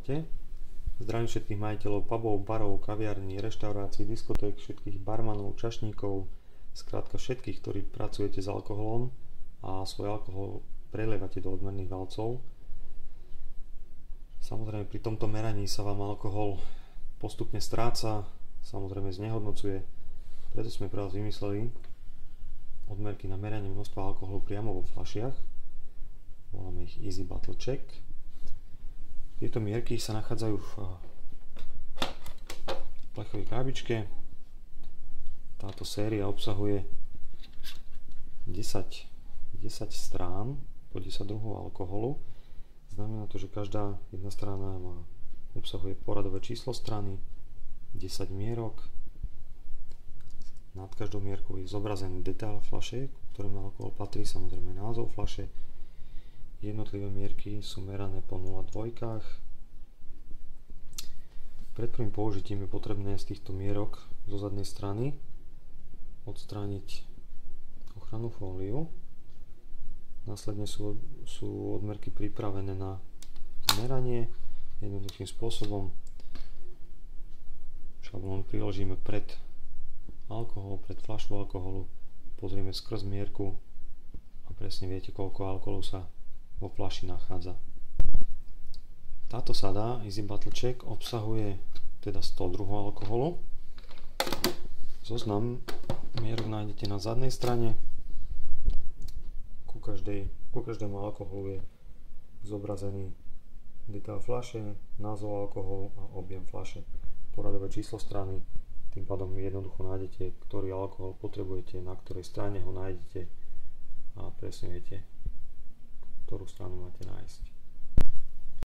Ahojte. Zdravím všetkých majiteľov pubov, barov, kaviarní, reštaurácií, diskoték, všetkých barmanov, čašníkov, skrátka všetkých, ktorí pracujete s alkoholom a svoj alkohol prelievate do odmerných valcov. Samozrejme pri tomto meraní sa vám alkohol postupne stráca, samozrejme znehodnocuje, preto sme pre vás vymysleli odmerky na meranie množstva alkoholu priamo vo fľašiach. Voláme ich Easy Bottle Check. Tieto mierky sa nachádzajú v plechovej krabičke. Táto séria obsahuje 10 strán po 10 druhov alkoholu. Znamená to, že každá jedna strana obsahuje poradové číslo strany, 10 mierok. Nad každou mierkou je zobrazený detail fľaše, ktorému alkohol patrí, samozrejme názov fľaše. Jednotlivé mierky sú merané po 0,2. Pred prvým použitím je potrebné z týchto mierok zo zadnej strany odstrániť ochrannú fóliu. Následne sú odmerky pripravené na meranie jednoduchým spôsobom. Šablón priložíme pred alkohol, pred fľašu alkoholu, pozrieme skrz mierku a presne viete, koľko alkoholu sa vo fľaši nachádza. Táto sada Easy Bottle Check obsahuje teda 100 druhov alkoholu. Zoznam mierok nájdete na zadnej strane. Ku každému alkoholu je zobrazený detail fľaše, názov alkoholu a objem fľaše, poradové číslo strany. Tým pádom jednoducho nájdete, ktorý alkohol potrebujete, na ktorej strane ho nájdete a presne viete, ktorú stranu máte nájsť.